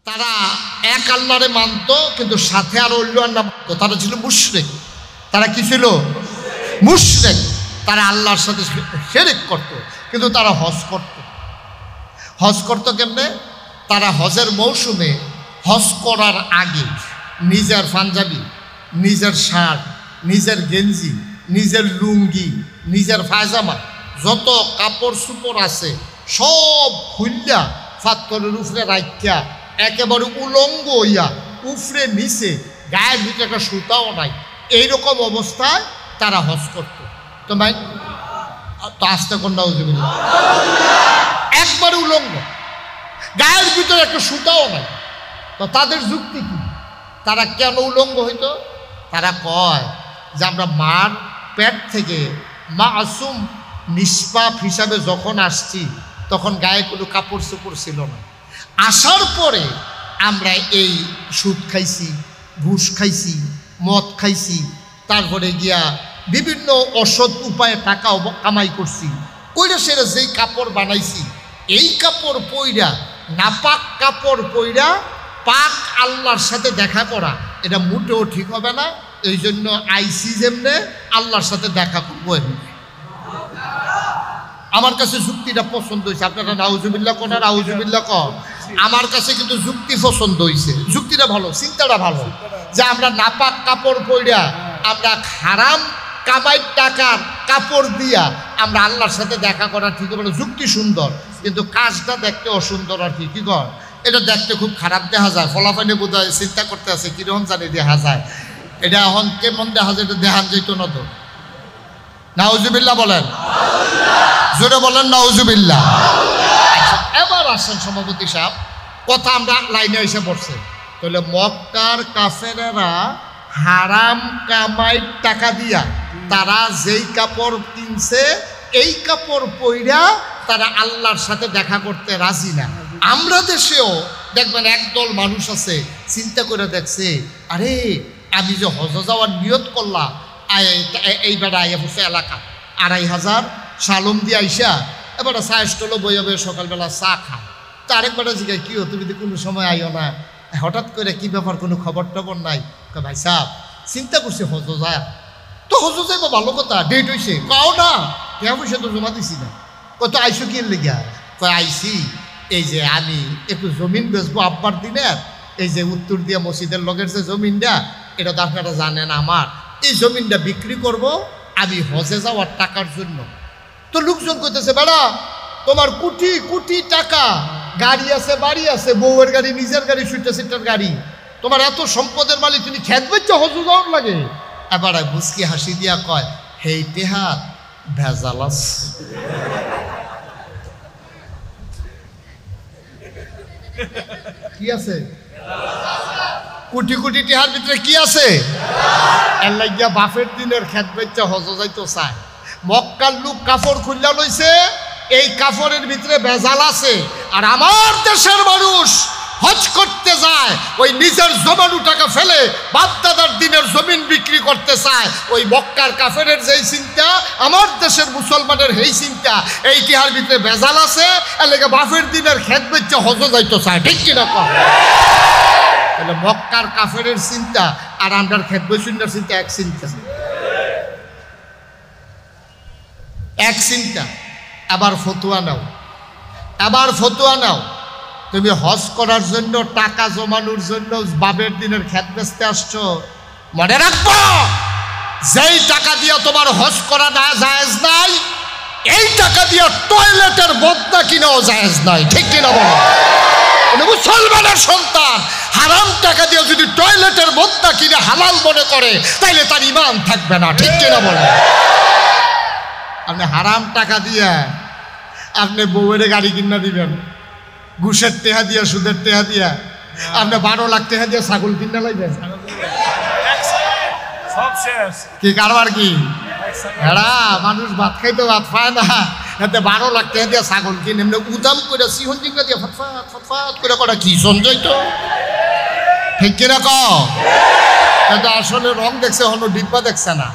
তারা এক আল্লাহরে মানত, কিন্তু সাথে আর অন্য আল্লাহ মানত। তারা ছিল মুশরিক। তারা কি ছিল? মুশরিক। তারা আল্লাহর সাথে শিরক করত, কিন্তু তারা হজ করত। হজ করত কেমনে? তারা হজের মৌসুমে হজ করার আগে নিজের পাঞ্জাবি, নিজের শার্ট, নিজের গেঞ্জি, নিজের লুঙ্গি, নিজের পায়জামা, যত কাপড় চোপড় আছে সব খুললা পাথরের উপরে রাখিয়া একেবারে উলঙ্গ হইয়া উপরে নিচে গায়ের ভিতরে একটা সুতাও নাই, এইরকম অবস্থায় তারা হজ করত। তো ভাই তো আসতে কোন নাউজুবিল্লাহ, একবারে উলঙ্গ, গায়ের ভিতরে একটা সুতাও নাই। তো তাদের যুক্তি কি? তারা কেন উলঙ্গ হইতো? তারা কয় যে আমরা মার পেট থেকে মাসুম নিষ্পাপ হিসাবে যখন আসছি তখন গায়ে কোনো কাপড় চোপড় ছিল না। আসার পরে আমরা এই সুদ খাইছি, ঘুষ খাইছি, মদ খাইছি, তারপরে গিয়া বিভিন্ন অসৎ উপায়ে টাকা কামাই করছি, কইরা সেরা যেই কাপড় বানাইছি এই কাপড় পইরা, নাপাক কাপড় পইরা পাক আল্লাহর সাথে দেখা করা এটা মোটেও ঠিক হবে না। এই জন্য আইসি যেমনে আল্লাহর সাথে দেখা করবো। আমার কাছে যুক্তিটা পছন্দ হয়েছে। আপনারা নাউজুবিল্লাহ কোন, নাউজুবিল্লাহ কন। আমার কাছে কিন্তু যুক্তি পছন্দ হয়েছে, যুক্তিটা ভালো, চিন্তাটা ভালো, যে আমরা নাপাক কাপড় পইরা, আমরা হারাম কামাই টাকার কাপড় দিয়া আমরা আল্লাহর সাথে দেখা করা ঠিক হবে না। যুক্তি সুন্দর, কিন্তু কাজটা দেখতে অসুন্দর। আর কি কর, এটা দেখতে খুব খারাপ দেখা যায়। ফলাফলে বোধ হয় চিন্তা করতে আছে কিরকম জানি দেখা যায়, এটা এখন কেমন দেখা যায়, এটা দেখান যেত না। তো নাউজুবিল্লাহ বলেন, জোরে বলেন নাউজুবিল্লাহ। আচ্ছা, এবার আসেন সভাপতি সাহেব, কথা আমরা লাইনে এসে পড়ছে। তাহলে মক্কার কাফেরেরা হারাম কামাই টাকা দিয়া তারা যেই কাপড় কিনছে এই কাপড় পইরা তারা আল্লাহর সাথে দেখা করতে রাজি না। আমরা দেশেও দেখবেন একদল মানুষ আছে চিন্তা করে দেখছে, আরে আমি যে হজ যাওয়ার নিয়ত করলাম, এইবার আইয়া বসে এলাকা 2500 সালম দিয়ে আইসা এবার চা স্টলও বইয়া বইয়া সকালবেলা চা খায়। তো আরেকবার জিজ্ঞাসা, কি তুমি তো কোনো সময় আইও না, হঠাৎ করে কি ব্যাপার, কোনো খবর টবর নাই? ভাই সাহেব চিন্তা করছি হজ যায়, তো হজ যাইব ভালো কথা, ডেট হয়েছে, কাও না কেউ পয়সা তো জমা দিছি না। কত আইসো কি লেগা? কয় আইসি এই যে আমি একটু জমিন বেচবো আব্বার দিনের, এই যে উত্তর দিয়া মসজিদের লগের যে জমিনটা, এটা তো আপনারা জানেন আমার, এই জমিনটা বিক্রি করব আমি হজে যাওয়ার টাকার জন্য। তো লোকজন কইতেছে, বেড়া তোমার কোটি কোটি টাকা, গাড়ি আছে, বাড়ি আছে, বউয়ের গাড়ি, নিজের গাড়ি, সুইটা সিটার গাড়ি, তোমার এত সম্পদের মালিক, তুমি খেত বেচা হজ যাওয়ার লাগে? এবার মুস্কি হাসি দিয়া কয়, হেই টেহা ভেজালাস। কি আছে? কোটি কোটি টেহার ভিতরে কি আছে? এর লাগিয়া বাপের দিনের খেত বেচা হজ যাইতো চায়। মক্কার লোক কাপড় খুললা লইছে, এই কাপড়ের ভিতরে ভেজাল আছে। আর আমার দেশের মানুষ হজ করতে যায়, ওই নিজের জমানো টাকা ফেলে বাপদাদার দিনের জমিন বিক্রি করতে চায়। ওই মক্কার কাফেরের যেই চিন্তা, আমার দেশের মুসলমানের এই চিন্তা, এই টিহার ভিতরে ভেজাল আছে, এলাকা বাপের দিনের খেত বেচে হজ যাইতে চায়। ঠিক কিনা কম? তাহলে মক্কার কাফেরের চিন্তা আর আমার খেত বেচুন্ডার চিন্তা এক চিন্তা, এক চিন্তা। আবার ফতুয়া নাও, আবার ফতুয়া নাও, তুমি হজ করার জন্য টাকা জমানোর জন্য বাপের দিনের খেত বেচতে আসছো। মনে রাখবো, যেই টাকা দিয়ে তোমার হজ করা না জায়েজ নাই, এই টাকা দিয়ে টয়লেটের বদনা কিনাও জায়েজ নাই। ঠিক কিনা বলো? মুসলমানের সন্তান হারাম টাকা দিয়ে যদি টয়লেটের বদনা কিনে হালাল মনে করে, তাইলে তার ঈমান থাকবে না। ঠিক কিনা বলো? আপনি হারাম টাকা দিয়ে আপনি বউয়ের গাড়ি কিনা দিবেন, ঘুষের টেহা দিয়া, সুদের টেহা দিয়া আপনি 12 লাখ টাকা দিয়ে ছাগল কিনা লাগবেন, কি কারবার কি? এরা মানুষ ভাত খাইতে ভাত পায় না, এতে 12 লাখ টাকা দিয়ে ছাগল কিনে এমনি উদাম করে সিহন জিঙ্গা দিয়ে ফটফাট ফটফাট করে করা কি সঞ্জয়? তো ঠিক কিনা কও? আসলে রং দেখছে, হলো ডিব্বা দেখছে না।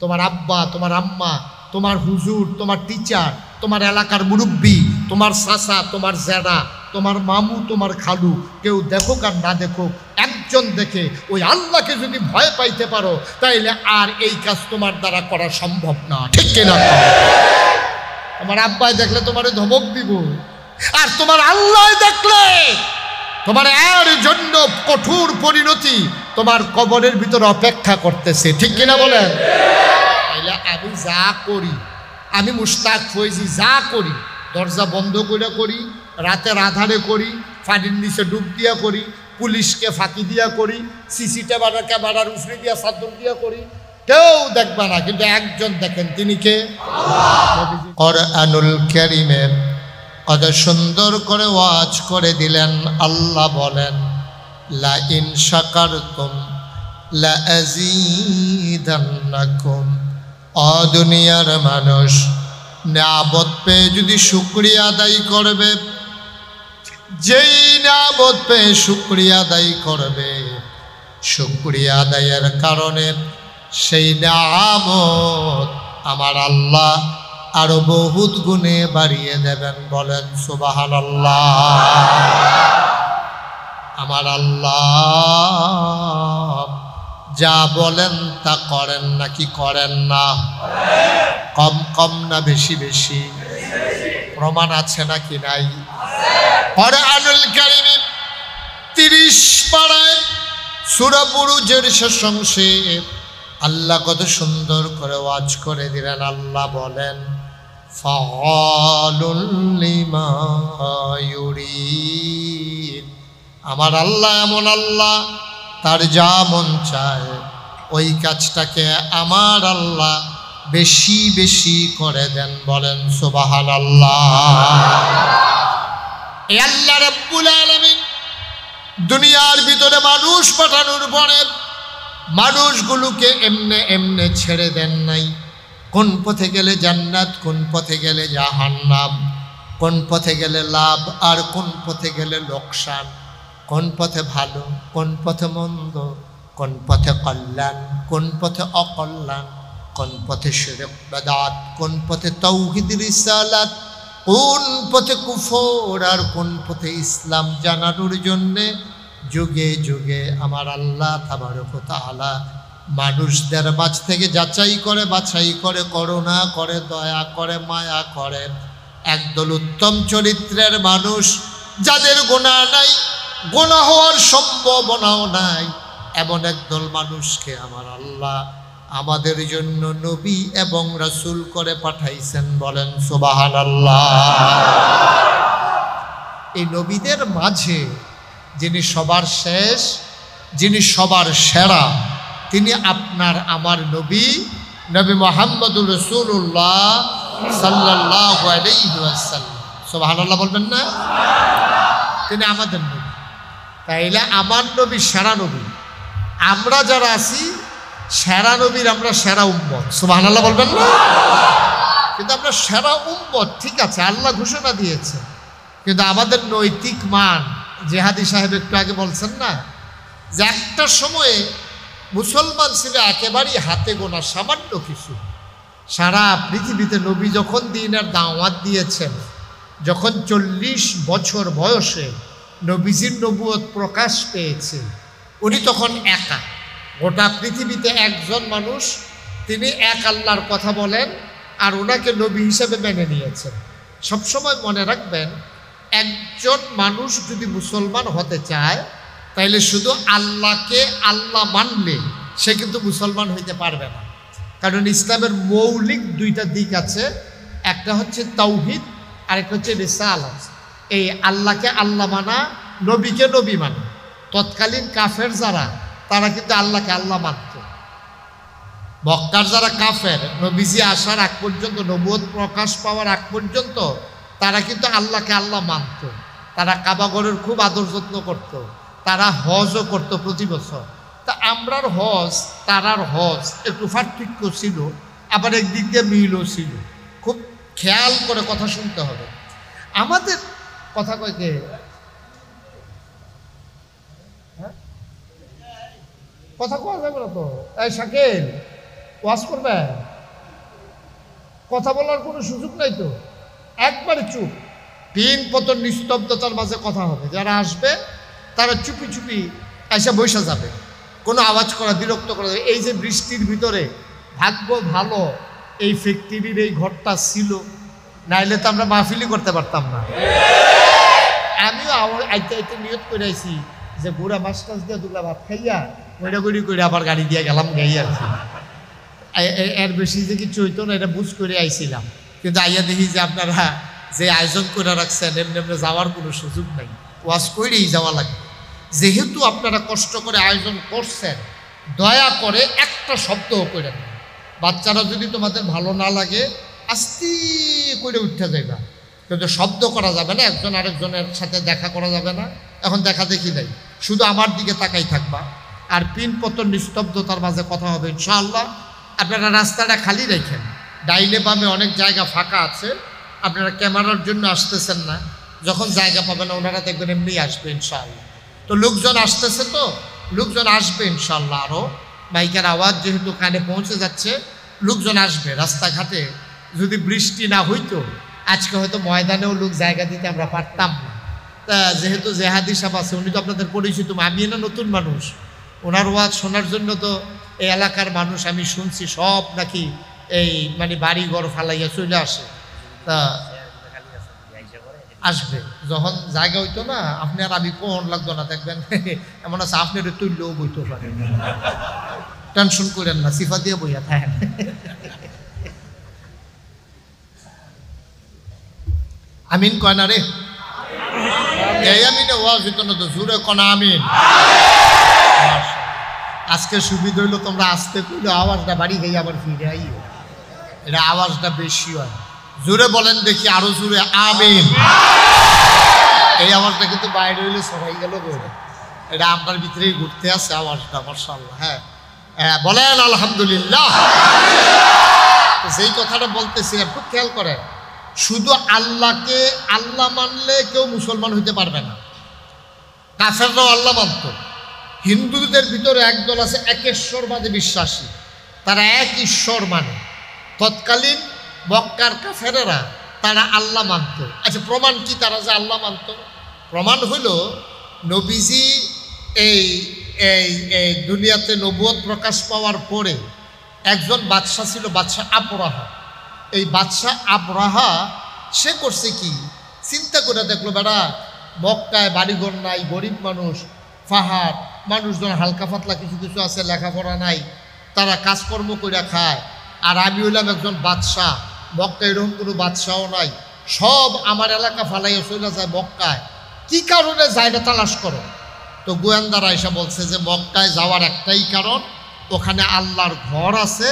তোমার আব্বা, তোমার আম্মা, তোমার হুজুর, তোমার টিচার, তোমার এলাকার মুরব্বী, তোমার চাচা, তোমার জেঠা, তোমার মামু, তোমার খালু, কেউ দেখুক আর না দেখুক, একজন দেখে ওই আল্লাহকে যদি ভয় পাইতে পারো, তাইলে আর এই কাজ তোমার দ্বারা করা সম্ভব না। ঠিক কিনা? তোমার আব্বাই দেখলে তোমারে ধমক দিব, আর তোমার আল্লাহ দেখলে তোমার এর জন্য কঠোর পরিণতি তোমার কবরের ভিতরে অপেক্ষা করতেছে। ঠিক কিনা বলেন? তাইলে আমি যা করি, আমি মুশতাক ফৈজি যা করি, দরজা বন্ধ করে করি, রাতের আধারে করি, পানির নিচে ডুব দিয়া করি, পুলিশকে ফাঁকি দিয়া করি, সিসি ক্যামেরার উফরি দিয়া চাদর দিয়া করি, কেউ দেখবে না, কিন্তু একজন দেখেন, তিনি কে? কুরআনুল কারীমে কত সুন্দর করে ওয়াজ করে দিলেন। আল্লাহ বলেন, লা ইন শাকারতুম লা আযীদান্নাকুম। ও দুনিয়ার মানুষ, নিয়ামত পেয়ে যদি শুকরিয়া আদায় করবে, যেই নিয়ামত পেয়ে শুকরিয়া আদায় করবে, শুকরিয়া আদায়ের কারণে সেই নিয়ামত আমার আল্লাহ আরো বহুত গুণে বাড়িয়ে দেবেন। বলেন সুবহানাল্লাহ। আমার আল্লাহ যা বলেন তা করেন নাকি করেন না? কম কম না বেশি বেশি? প্রমাণ আছে নাকি নাই? কুরআনুল কারীম 30 পারায় সূরা বুরুজের শেষ অংশে আল্লাহ কত সুন্দর করে ওয়াজ করে দিলেন। আল্লাহ বলেন, ফাআলুল লিমা ইউরিদ। আমার আল্লাহ এমন আল্লাহ, তার যা মন চায় ওই কাজটাকে আমার আল্লাহ বেশি বেশি করে দেন। বলেন সুবহানাল্লাহ। এই আল্লাহ রাব্বুল আলামিন দুনিয়ার ভিতরে মানুষ পাঠানোর পরে মানুষগুলোকে এমনে এমনে ছেড়ে দেন নাই। কোন পথে গেলে জান্নাত, কোন পথে গেলে জাহান্নাম, কোন পথে গেলে লাভ আর কোন পথে গেলে লোকসান, কোন পথে ভালো, কোন পথে মন্দ, কোন পথে কল্যাণ, কোন পথে অকল্যাণ, কোন পথে শিরক বিদআত, কোন পথে তাওহীদ রিসালাত, কোন পথে কুফর আর কোন পথে ইসলাম জানানোর জন্যে যুগে যুগে আমার আল্লাহ তাবারক ওয়া তাআলা মানুষদের মাঝ থেকে যাচাই করে বাছাই করে, করুণা করে, দয়া করে, মায়া করে একদল উত্তম চরিত্রের মানুষ, যাদের গুনাহ নাই, গুনাহ হওয়ার সম্ভাবনাও নাই, এমন একদল মানুষকে আমার আল্লাহ আমাদের জন্য নবী এবং রাসূল করে পাঠাইছেন। বলেন সুবহানাল্লাহ। এই নবীদের মাঝে যিনি সবার শেষ, যিনি সবার সেরা, তিনি আপনার আমার নবী, নবী মুহাম্মদুর রাসূলুল্লাহ সাল্লাল্লাহু আলাইহি ওয়াসাল্লাম। সুবহানাল্লাহ বলবেন না? তিনি আমাদের নবী। তাইলে আমার নবী সেরা নবী, আমরা যারা আছি সেরা নবীর আমরা সেরা উম্মত। সুবহানাল্লাহ বলবেন না? কিন্তু আমরা সেরা উম্মত, ঠিক আছে, আল্লাহ ঘোষণা দিয়েছে, কিন্তু আমাদের নৈতিক মান, জেহাদি সাহেব একটু আগে বলছেন না, যে একটা সময়ে মুসলমান ছিল একেবারেই হাতে গোনা সামান্য কিছু। সারা পৃথিবীতে নবী যখন দ্বীনের দাওয়াত দিয়েছেন, যখন 40 বছর বয়সে নবীজির নবুয়ত প্রকাশ পেয়েছে, উনি তখন একা, গোটা পৃথিবীতে একজন মানুষ, তিনি এক আল্লাহর কথা বলেন আর ওনাকে নবী হিসেবে মেনে নিয়েছেন। সবসময় মনে রাখবেন, একজন মানুষ যদি মুসলমান হতে চায় তাইলে শুধু আল্লাহকে আল্লাহ মানলে সে কিন্তু মুসলমান হইতে পারবে না। কারণ ইসলামের মৌলিক দুইটা দিক আছে, একটা হচ্ছে তাওহীদ আর একটা হচ্ছে রিসালাত। এই আল্লাহকে আল্লাহ মানা, নবীকে নবী মানা। তৎকালীন কাফের যারা, তারা কিন্তু আল্লাহকে আল্লাহ মানত। মক্কার যারা কাফের, নবীজি আসার আগ পর্যন্ত, নবুয়ত প্রকাশ পাওয়ার আগ পর্যন্ত তারা কিন্তু আল্লাহকে আল্লাহ মানত। তারা কাবাগরের খুব আদর যত্ন করত, তারা হজও করত প্রতি বছর। তা আমরার হজ তারার হজ একটু পার্থক্য ছিল, আবার একদিক দিয়ে মিলও ছিল। খুব খেয়াল করে কথা শুনতে হবে। আমাদের কথা কয় কে? কথা কোয়া যাবে না তো। এই শাকিল, ওয়াজ করবে? কথা বলার কোনো সুযোগ নাই তো, একবারে চুপ। পিন পতন নিস্তব্ধতার মাঝে কথা হবে। যারা আসবে তারা চুপি চুপি এসে বসে যাবে, কোনো আওয়াজ করা, বিরক্ত করা যাবে। এই যে বৃষ্টির ভিতরে ভাগ্য ভালো এই ফ্যাক্টরির এই ঘরটা ছিল, নাইলে তো আমরা মাহফিলই করতে পারতাম না। আমিও আইতে আইতে নিয়ত করে আইছি যে বুড়া মাছ টাছ দিয়ে দুলা ভাত খাইয়া গুড়ি করে আবার গাড়ি দিয়ে গেলাম গাই আর কি। এর বেশি যে কিছু হইতো না, এটা বুঝ করে আইছিলাম। কিন্তু আইয়া দেখি যে আপনারা যে আয়োজন করে রাখছেন এমনি এমনি যাওয়ার কোনো সুযোগ নাই, ওয়াজ করেই যাওয়া লাগে। যেহেতু আপনারা কষ্ট করে আয়োজন করছেন, দয়া করে একটা শব্দও করে না। বাচ্চারা যদি তোমাদের ভালো না লাগে আস্তে করে উঠতে যাইবা, কিন্তু শব্দ করা যাবে না, একজন আরেকজনের সাথে দেখা করা যাবে না। এখন দেখা দেখি নাই, শুধু আমার দিকে তাকাই থাকবা, আর পিন পতন নিস্তব্ধতার মাঝে কথা হবে ইনশাআল্লাহ। আপনারা রাস্তাটা খালি রেখেন, ডাইনে বামে অনেক জায়গা ফাঁকা আছে। আপনারা ক্যামেরার জন্য আসতেছেন না, যখন জায়গা পাবেন ওনারা দেখবেন এমনি আসবে ইনশাআল্লাহ। তো লোকজন আসতেছে, তো লোকজন আসবে ইনশাআল্লাহ। আরও মাইকের আওয়াজ যেহেতু কানে পৌঁছে যাচ্ছে, লোকজন আসবে। রাস্তাঘাটে যদি বৃষ্টি না হইতো আজকে হয়তো ময়দানেও লোক জায়গা দিতে আমরা পারতাম না। তা যেহেতু জেহাদি সাহেব আছে, উনি তো আপনাদের পরিচিত, আমি না নতুন মানুষ, ওনার ওয়াজ শোনার জন্য তো এই এলাকার মানুষ আমি শুনছি সব নাকি এই মানে বাড়ি ঘর ফালাইয়া চলে আসে। তা আসবে যখন জায়গা হইতো না, আপনি আর আমি কোন লাগতো না, দেখবেন এমন আছে আপনার তুললেও বইতে পারে। টেনশন করেন না, সিফা দিয়ে বইয়া থাকেন। আমিন কয় না রে, এই আমিনে ওয়াজ হইতো না তো, জোরে কনা আমিন। আজকে সুবিধা হইলো তোমরা আসতে কইলে আওয়াজটা বাড়ি গিয়ে আবার ফিরে আইও, এটা আওয়াজটা বেশি হয়। জোরে বলেন দেখি, আরো জোরে আমিন। এই আওয়াজটা কিন্তু বাইরে হইলে সবাই গেল বলে, এটা আপনার ভিতরেই ঘুরতে আছে আওয়াজটা, মাশাআল্লাহ। হ্যাঁ বলেন আলহামদুলিল্লাহ। যেই কথাটা বলতেছি একটু খেয়াল করেন, শুধু আল্লাহকে আল্লাহ মানলে কেউ মুসলমান হইতে পারবে না। কাফেররাও আল্লাহ মানত। হিন্দুদের ভিতরে একদল আছে একেশ্বরবাদে বিশ্বাসী, তারা এক ঈশ্বর মানে। তৎকালীন মক্কার কাফেরেরা তারা আল্লাহ মানত। আচ্ছা প্রমাণ কি তারা যে আল্লাহ মানত? প্রমাণ হইল নবীজি এই এই এই দুনিয়াতে নবুয়ত প্রকাশ পাওয়ার পরে একজন বাদশাহ ছিল, বাদশাহ আবরাহা। এই বাদশাহ আবরাহা সে করছে কি, চিন্তা করে দেখলো বেড়া মক্কায় বাড়িঘর নাই, গরিব মানুষ, পাহাড়, মানুষজন হালকা পাতলা কিছু কিছু আছে, লেখাপড়া নাই, তারা কাজকর্ম করে খায়। আর আমি হইলাম একজন বাদশাহ, মক্কায় এরকম কোনো বাদশাহও নাই, সব আমার এলাকা ফালাইয়া চলে যায় মক্কায়, কি কারণে যায় না তালাশ করো। তো গোয়েন্দারা এসে বলছে যে মক্কায় যাওয়ার একটাই কারণ, ওখানে আল্লাহর ঘর আছে,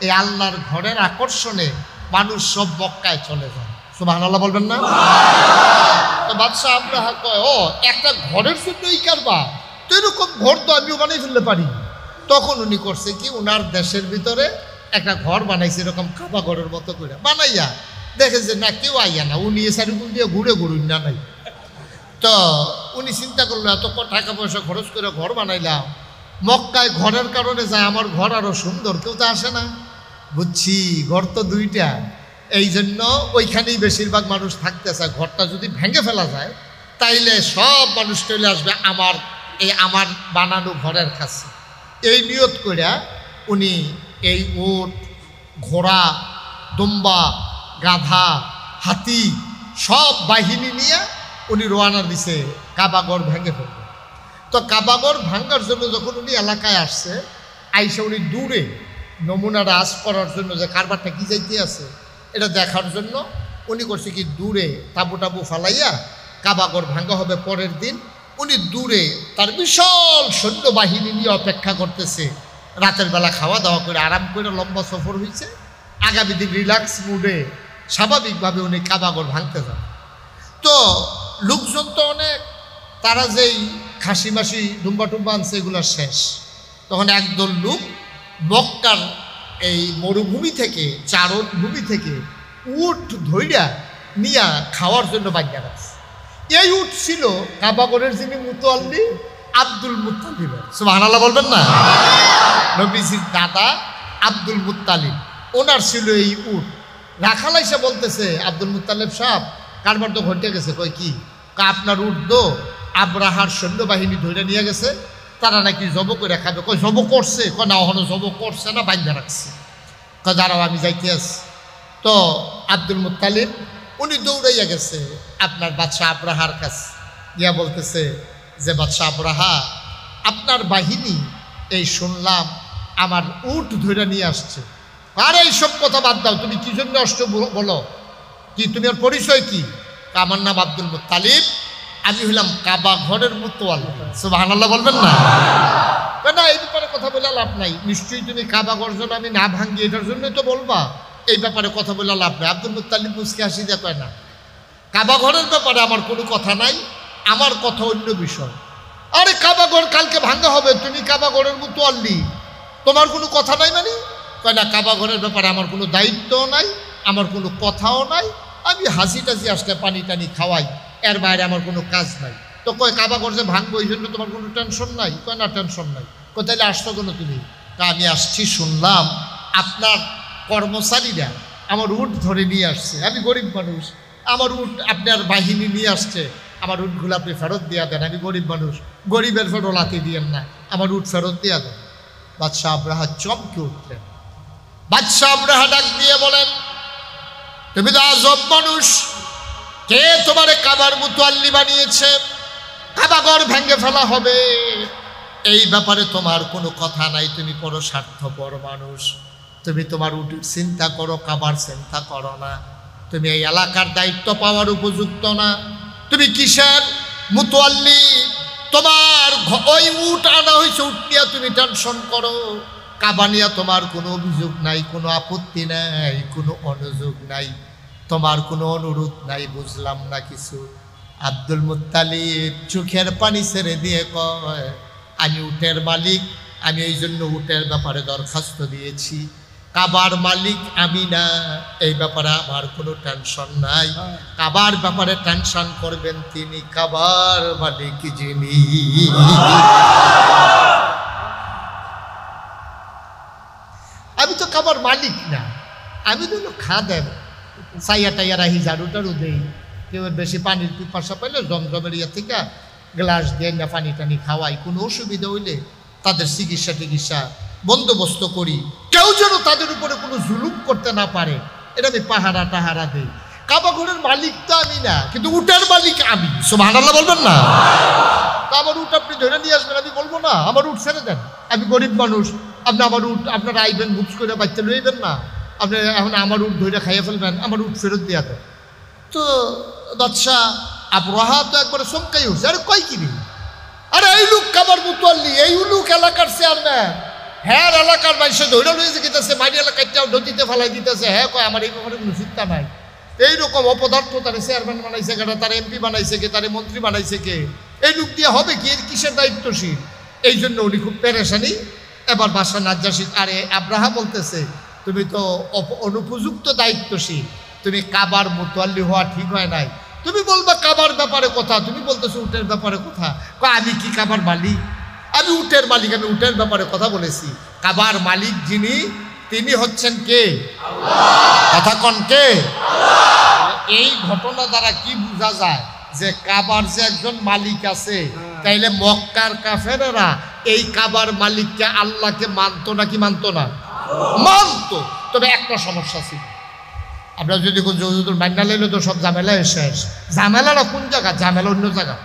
এই আল্লাহর ঘরের আকর্ষণে মানুষ সব মক্কায় চলে যায়। সুবহানাল্লাহ বলবেন না? তো বাদশাহ আবরাহা কয়, ও একটা ঘরের জন্যই কারবা, তো এরকম ঘর তো আমিও বানাই ফেলতে পারি। তখন উনি করছে কি, ওনার দেশের ভিতরে একটা ঘর বানাইছে, এরকম কাবা ঘরের মতো করে বানাইয়া দেখে যে না কেউ আইয়া না, উনি এসারিকুল দিয়ে ঘুরে ঘুরুন না নাই। তো উনি চিন্তা করলো এত টাকা পয়সা খরচ করে ঘর বানাইলাম, মক্কায় ঘরের কারণে যায় আমার ঘর আরো সুন্দর, কেউ তো আসে না। বুঝছি ঘর তো দুইটা, এই জন্য ওইখানেই বেশিরভাগ মানুষ থাকতে চায়। ঘরটা যদি ভেঙে ফেলা যায় তাইলে সব মানুষ চলে আসবে আমার বানানো ঘরের কাছে। এই নিয়ত কইরা উনি এই উট, ঘোড়া, দুম্বা, গাধা, হাতি সব বাহিনী নিয়ে উনি রওনা দিছে কাবাগর ভেঙে ফেলবে। তো কাবাগর ভাঙ্গার জন্য যখন উনি এলাকায় আসছে, আইসা উনি দূরে নমুনাটা আজ করার জন্য যে কারবারটা কি যাইতে আছে এটা দেখার জন্য উনি করছে কি, দূরে তাবু টাবু ফালাইয়া কাবাগর ভাঙ্গা হবে পরের দিন, উনি দূরে তার বিশাল সৈন্যবাহিনী নিয়ে অপেক্ষা করতেছে। রাতের বেলা খাওয়া দাওয়া করে আরাম করে লম্বা সফর হয়েছে, আগামী দিন রিল্যাক্স মুডে স্বাভাবিকভাবে উনি কাবাগর ভাঙতে যান। তো লোকজন তো অনেক, তারা যেই খাসি মাসি ডুম্বা টুম্বা আনছে এগুলো শেষ। তখন একদল লোক মক্কার এই মরুভূমি থেকে, চারণভূমি থেকে উট ধইরা নিয়া খাওয়ার জন্য বাগ্যা রাখছে। এই উট ছিল কাবাগরের যিনি মুতাল্লি, আব্দুল মুত্তালিব। সুবহানাল্লাহ বলবেন না? নবীজির দাদা আব্দুল মুত্তালিব, ওনার ছিল এই উট। রাখাল আইসা বলতেছে, আব্দুল মুত্তালিব সাহেব কারবার তো ঘটে গেছে। কয় কি? আপনার উট তো আব্রাহার সৈন্যবাহিনী ধরে নিয়ে গেছে, তারা নাকি জব করে খাবে। কয় জব করছে? কয় না, ওখানে জব করছে না, বাইন্ধা রাখছে। কয় দাঁড়াও আমি যাইতে আসি। তো আব্দুল মুত্তালিব উনি দৌড়াইয়া গেছে আপনার বাদশাহ আব্রাহার কাছে, গিয়া বলতেছে যে বাদশাহ আব্রাহা, আপনার বাহিনী এই শুনলাম আমার উট ধরে নিয়ে আসছে। আর এই সব কথা বাদ দাও, তুমি কি জন্য আসছো বলো, কি তুমি আর পরিচয় কি? আমার নাম আব্দুল মুত্তালিব, আমি হইলাম কাবা ঘরের মুতওয়াল্লি। সুবহানাল্লাহ বলবেন না? না, এই ব্যাপারে কথা বলে লাভ নাই। নিশ্চয়ই তুমি কাবা ঘর যেন আমি না ভাঙ্গি এটার জন্যই তো বলবা, এই ব্যাপারে কথা বলে লাভ নাই। আব্দুল মুত্তালিব মুসকে হাসি দিয়ে কয় না, কাবা ঘরের ব্যাপারে আমার কোনো কথা নাই, আমার কথা অন্য বিষয়। আরে কাবা ঘর কালকে ভাঙ্গা হবে, তুমি কাবা ঘরের মুতওয়াল্লি, তোমার কোনো কথা নাই মানে? কয় না, কাবা ঘরের ব্যাপারে আমার কোনো দায়িত্বও নাই, আমার কোনো কথাও নাই, আমি হাসি টাসি আসলে পানি টানি খাওয়াই, এর বাইরে আমার কোনো কাজ নাই। তো কয় কাবা ঘর যে ভাঙবো এই জন্য তোমার কোনো টেনশন নাই? কয় না, টেনশন নাই। কয় তাহলে আসতো কেন তুমি? তা আমি আসছি শুনলাম আপনার কর্মচারীরা আমার উট ধরে নিয়ে আসছে, আমি গরিব মানুষ, আমার উট আপনার বাহিনী নিয়ে আসছে, আমার উটগুলো আপনি ফেরত দিয়া দেন, আমি গরিব মানুষ, গরিবের ফেরত লাতি দিয়েন না, আমার উট ফেরত দিয়া দেন। বাদশাহ আব্রাহা চমকে উঠলেন। বাদশাহ আব্রাহা ডাক দিয়ে বলেন, তুমি তো আজব মানুষ, কে তোমারে কাবার মুতওয়াল্লি বানিয়েছে? কাবাঘর ভেঙে ফেলা হবে, এই ব্যাপারে তোমার কোনো কথা নাই, তুমি বড় স্বার্থপর মানুষ, তুমি তোমার উটের চিন্তা করো, কাবার চিন্তা করো না, তুমি এই এলাকার দায়িত্ব পাওয়ার উপযুক্ত না, তুমি কিসের মুতওয়াল্লি? তোমার ওই উট আনা হয়েছে, উট নিয়ে তুমি টেনশন করো, কাবা নিয়ে তোমার কোনো অভিযোগ নাই, কোনো আপত্তি নাই, কোনো অনুযোগ নাই, তোমার কোনো অনুরোধ নাই, বুঝলাম না কিছু। আব্দুল মুত্তালিব চোখের পানি ছেড়ে দিয়ে কয়, আমি উটের মালিক, আমি এই জন্য উটের ব্যাপারে দরখাস্ত দিয়েছি, কাবার মালিক আমি না, এই ব্যাপারে আমার কোনো টেনশন নাই, কাবার ব্যাপারে টেনশন করবেন তিনি, কাবার মালিক যিনি। আমি তো কাবার মালিক না, আমি তো খাদেম, চাইয়া টাইয়া রাহি, ঝাড়ু টাড়ু দেই, কেউ বেশি পানির পিপাসা পাইলে জমজমের ইয়া থেকে গ্লাস দিয়ে না পানি টানি খাওয়াই, কোনো অসুবিধা হইলে তাদের চিকিৎসা টিকিৎসা বন্দোবস্ত করি, কেউ যেন তাদের উপরে কোনো জুলুম করতে না পারে, এটা আমি পাহারা টাহারা দেই। কাবা ঘরের মালিক তো আমি না, কিন্তু উটের মালিক আমি। সুবহানাল্লাহ বলবেন না? তা আমার উট আপনি ধরে নিয়ে আসবেন, আমি বলবো না আমার উট ছেড়ে দেন, আমি গরিব মানুষ, আপনি আমার উট আপনারা আইবেন বুকস করে বাচ্চা লইবেন না, আপনি এখন আমার উট ধরে খাইয়ে ফেলবেন, আমার উট ফেরত দিয়া দেন। তো বাদশাহ আবরাহা তো একবারে চমকাই উঠছে, আরে কয় কিনি, আরে এই লোক কাবার মুতওয়াল্লি, এই লোক এলাকার চেয়ারম্যান, হ্যাঁ এলাকার মানুষে ধরে লইছে গেতেছে, মারি এলাকাটাও নদীতে ফেলাই দিতেছে, হ্যাঁ কয় আমার এই ব্যাপারে কোনো চিন্তা নাই। এইরকম অপদার্থ তারে চেয়ারম্যান বানাইছে কে, তার এমপি বানাইছে কে, তারে মন্ত্রী বানাইছে কে, এই লোক দিয়ে হবে কি, এর কিসের দায়িত্বশীল? এই জন্য উনি খুব পেরেশানি। এবার বাদশাহ নাজ্জাশী, আরে আব্রাহা বলতেছে তুমি তো অনুপযুক্ত দায়িত্বশীল, তুমি কাবার মুতওয়াল্লি হওয়া ঠিক হয় নাই, তুমি বলবা কাবার ব্যাপারে কথা, তুমি বলতেছো উটের ব্যাপারে কথা। আমি কি কাবার মালিক? আমি উটের মালিক, আমি উটের ব্যাপারে কথা বলেছি। কাবার মালিক যিনি, তিনি হচ্ছেন কে? কথা কন কে? এই ঘটনা দ্বারা কি বোঝা যায় যে কাবার যে একজন মালিক আছে, তাইলে মক্কার কাফেরেরা এই কাবার মালিককে আল্লাহকে মানতো নাকি মানতো না? মানতো। তবে একটা সমস্যা ছিল, আমরা যদি কোন যৌতুর মান্না লাইলে তো সব ঝামেলা শেষ। ঝামেলাটা কোন জায়গা? ঝামেলা অন্য জায়গা।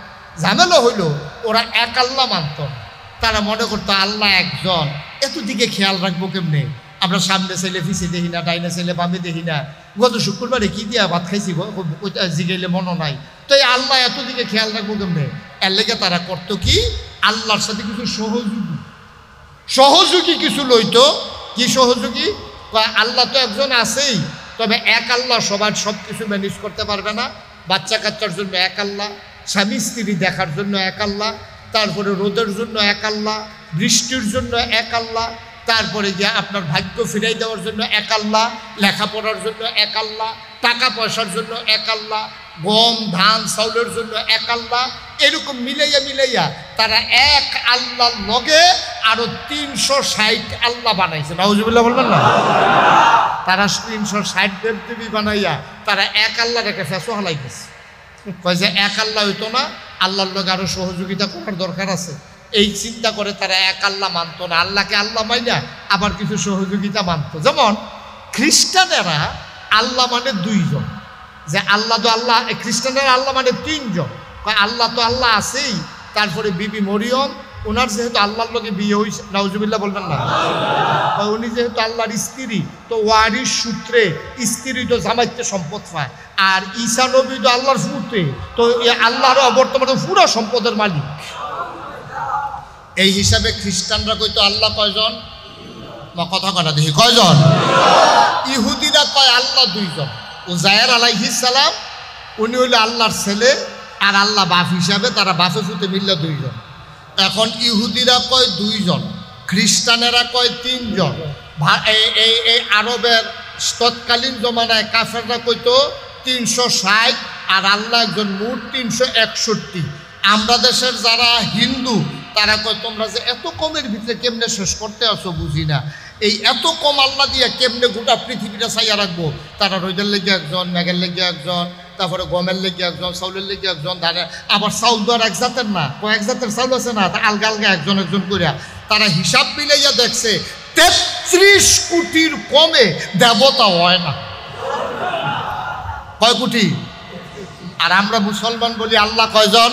ঝামেলা হইল ওরা এক আল্লাহ মানত না, তারা মনে করতো আল্লাহ একজন, এত দিকে খেয়াল রাখবো কেমনে? আমরা সামনে চাইলে পিছিয়ে দেখি না, ডাইনে চাইলে বামে দেখি না, গত শুক্রবারে কি দিয়া ভাত খাইছি ওইটা জিগাইলে মনে নাই, তো এই আল্লাহ এত দিকে খেয়াল রাখবো কেমনে? এর লেগে তারা করতো কি, আল্লাহর সাথে কিছু সহযোগী কিছু লইতো। কি সহযোগী? আল্লাহ তো একজন আছেই, তবে এক আল্লাহ সবার সব কিছু ম্যানেজ করতে পারবে না। বাচ্চা কাচ্চার জন্য এক আল্লাহ, স্বামী স্ত্রী দেখার জন্য এক আল্লাহ, তারপরে রোদের জন্য এক আল্লাহ, বৃষ্টির জন্য এক আল্লাহ, তারপরে গিয়ে আপনার ভাগ্য ফিরাই দেওয়ার জন্য এক আল্লাহ, লেখাপড়ার জন্য এক আল্লাহ, টাকা পয়সার জন্য এক আল্লাহ, গম ধান চাউলের জন্য এক আল্লাহ। এরকম মিলাইয়া মিলাইয়া তারা এক আল্লাহর লগে আরো 360 আল্লাহ বানাইছে। নাউজুবিল্লাহ বলবেন না? তারা 360 দেবদেবী বানাইয়া তারা এক আল্লাহর একটা ফেসো হালাই গেছে। কয় যে এক আল্লাহ হইতো না, আল্লাহর লোক আরো সহযোগিতা করার দরকার আছে, এই চিন্তা করে তারা এক আল্লাহ মানতো না, আল্লাহকে আল্লাহ মাইনা আবার কিছু সহযোগিতা মানতো। যেমন খ্রিস্টানেরা আল্লাহ মানে দুইজন, যে আল্লাহ তো আল্লাহ, খ্রিস্টানেরা আল্লাহ মানে তিনজন, আল্লাহ তো আল্লাহ আছেই, তারপরে বিবি মরিয়ম ওনার যেহেতু আল্লাহর লোকে বিয়ে হয়েছে, নাউজুবিল্লাহ বলবেন না, উনি যেহেতু আল্লাহর স্ত্রী, তো ওয়ারিস সূত্রে স্ত্রী তো জামাইতে সম্পদ পায়, আর ঈসা নবী তো আল্লাহর পুত্রে, তো আল্লাহর বর্তমানে পুরো সম্পদের মালিক। এই হিসাবে খ্রিস্টানরা কইতো আল্লাহ কয়জন, কথা কটা দেখি কয়জন? ইহুদিরা কয় আল্লাহ দুইজন। উজায়ের আলাইহিস সালাম উনি হইল আল্লাহর ছেলে, আর আল্লাহ বাপ হিসাবে তারা বাপে ফুটে মিললে দুইজন। এখন ইহুদিরা কয় দুইজন, খ্রিস্টানেরা কয় তিনজন। এই আরবের তৎকালীন জমানায় কাফেররা কইতো 360, আর আল্লাহ একজন, মোট 361। আমরা দেশের যারা হিন্দু তারা কয় তোমরা যে এত কমের ভিতরে কেমনে শেষ করতে আসো বুঝি না, এই এত কম আল্লাহ দিয়ে কেমনে গোটা পৃথিবীটা চাইয়া রাখবো। তারা রোদের লেগে একজন, মেঘের লেগে একজন, তারপরে গমের লেগে একজন, চাউলের লেগে একজন, ধানের, আবার চাউল তো আর এক জাতের না, কয়েক জাতের চাউল আছে না, আলগা আলগা একজন একজন করিয়া তারা হিসাব মিলাইয়া দেখছে 33 কোটির কমে দেবতা হয় না। কয় কোটি? আর আমরা মুসলমান বলি আল্লাহ কয়জন?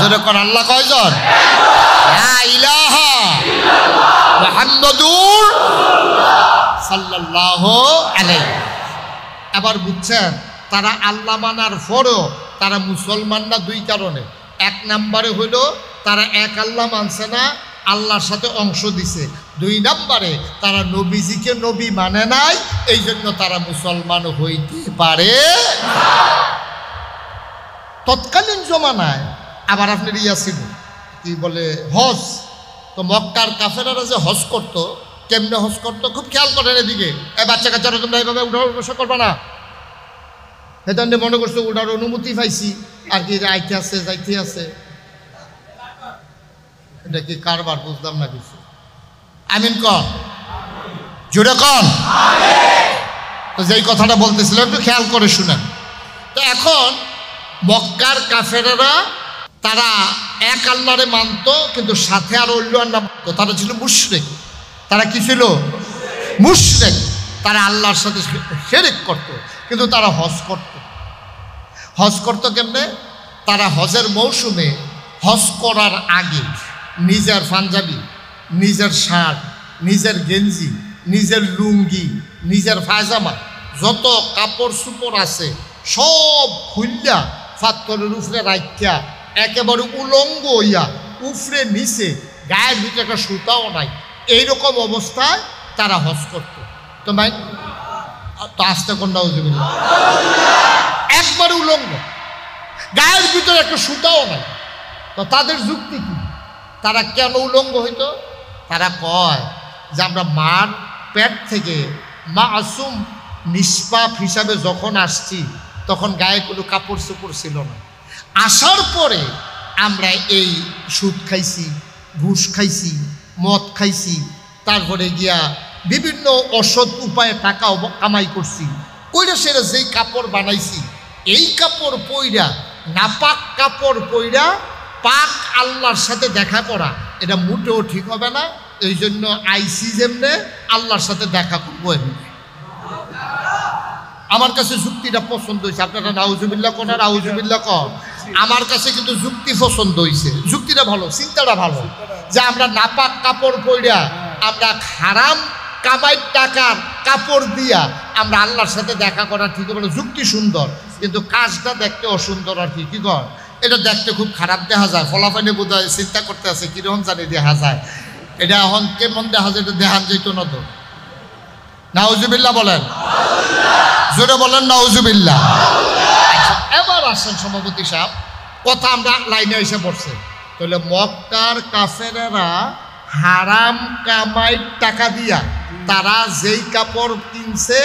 যেরকম আল্লাহ কয়জন? লা ইলাহা মুহাম্মাদুর সাল্লাল্লাহু আলাইহি। এবার বুঝছেন তারা আল্লাহ মানার পরেও তারা মুসলমান না দুই কারণে। এক নম্বরে হইল তারা এক আল্লাহ মানছে না, আল্লাহর সাথে অংশ দিছে। দুই নম্বরে তারা নবীজিকে নবী মানে নাই, এই জন্য তারা মুসলমান হইতে পারে। তৎকালীন জমানায় আবার আপনার ইয়া ছিল কি বলে হজ, তো মক্কার কাফেরারা যে হজ করতো, কেমনে হজ করতো খুব খেয়াল করেন এদিকে। বাচ্চা কাচ্চারা তোমরা এইভাবে উঠা বসা করবা না, এটা মনে করছো ওটার অনুমতি পাইছি আর কি আইতে আছে যাইতে আছে, এটা কি কারবার বুঝলাম না কিছু। আমিন কন, জোরে কন। তো যেই কথাটা বলতেছিলাম একটু খেয়াল করে শুনেন। তো এখন মক্কার কাফেরেরা তারা এক আল্লাহরে মানতো, কিন্তু সাথে আর অন্য আল্লাহ মানতো। তারা ছিল মুশরিক। তারা কি ছিল? মুশরিক। তারা আল্লাহর সাথে শিরক করতো, কিন্তু তারা হজ করত। হজ করতো কেমনে? তারা হজের মৌসুমে হজ করার আগে নিজের পাঞ্জাবি, নিজের শার্ট, নিজের গেঞ্জি, নিজের লুঙ্গি, নিজের পায়জামা, যত কাপড় চোপড় আছে সব খুললা পাথরের উপরে রাখিয়া একেবারে উলঙ্গ হইয়া উপরে নিচে গায়ের ভিতরে একটা সুতাও নাই, এইরকম অবস্থায় তারা হজ করত। তো ভাই তো আসতে কোন নাউজুবিল্লাহ, একবারে উলঙ্গ, গায়ের ভিতরে একটা সুতাও নাই। তো তাদের যুক্তি কি? তারা কেন উলঙ্গ হইতো? তারা কয় যে আমরা মার পেট থেকে মাসুম নিষ্পাপ হিসাবে যখন আসছি তখন গায়ে কোনো কাপড় চোপড় ছিল না, আসার পরে আমরা এই সুদ খাইছি, ঘুষ খাইছি, মদ খাইছি, তারপরে গিয়া বিভিন্ন অসৎ উপায়ে টাকা কামাই করছি, কইরা সেরা যেই কাপড় বানাইছি এই কাপড় পইরা, নাপাক কাপড় পইরা পাক আল্লাহর সাথে দেখা করা এটা মোটেও ঠিক হবে না। এই জন্য আইসি যেমনে আল্লাহর সাথে দেখা করবো এমনি। আমার কাছে যুক্তিটা পছন্দ হয়েছে। আপনারা নাউজুবিল্লাহ কোন আর আউজুবিল্লাহ কন, আমার কাছে কিন্তু যুক্তি পছন্দ হয়েছে। যুক্তিটা ভালো, চিন্তাটা ভালো, যে আমরা নাপাক কাপড় পইরা, আমরা হারাম কামাই টাকার কাপড় দিয়া আমরা আল্লাহর সাথে দেখা করা ঠিক হবে না। যুক্তি সুন্দর, কিন্তু কাজটা দেখতে অসুন্দর। আর কি কি কর, এটা দেখতে খুব খারাপ দেখা যায়। ফলাফলে বোধ হয় চিন্তা করতে আছে কিরকম জানি দেখা যায়, এটা এখন কেমন দেখা যায়, এটা দেখান যেত না। তো নাউজুবিল্লাহ বলেন, জোরে বলেন নাউজুবিল্লাহ। আচ্ছা, এবার আসেন সভাপতি সাহেব, কথা আমরা লাইনে এসে পড়ছে। তাহলে মক্কার কাফেরেরা হারাম কামাই টাকা দিয়া তারা যেই কাপড় কিনছে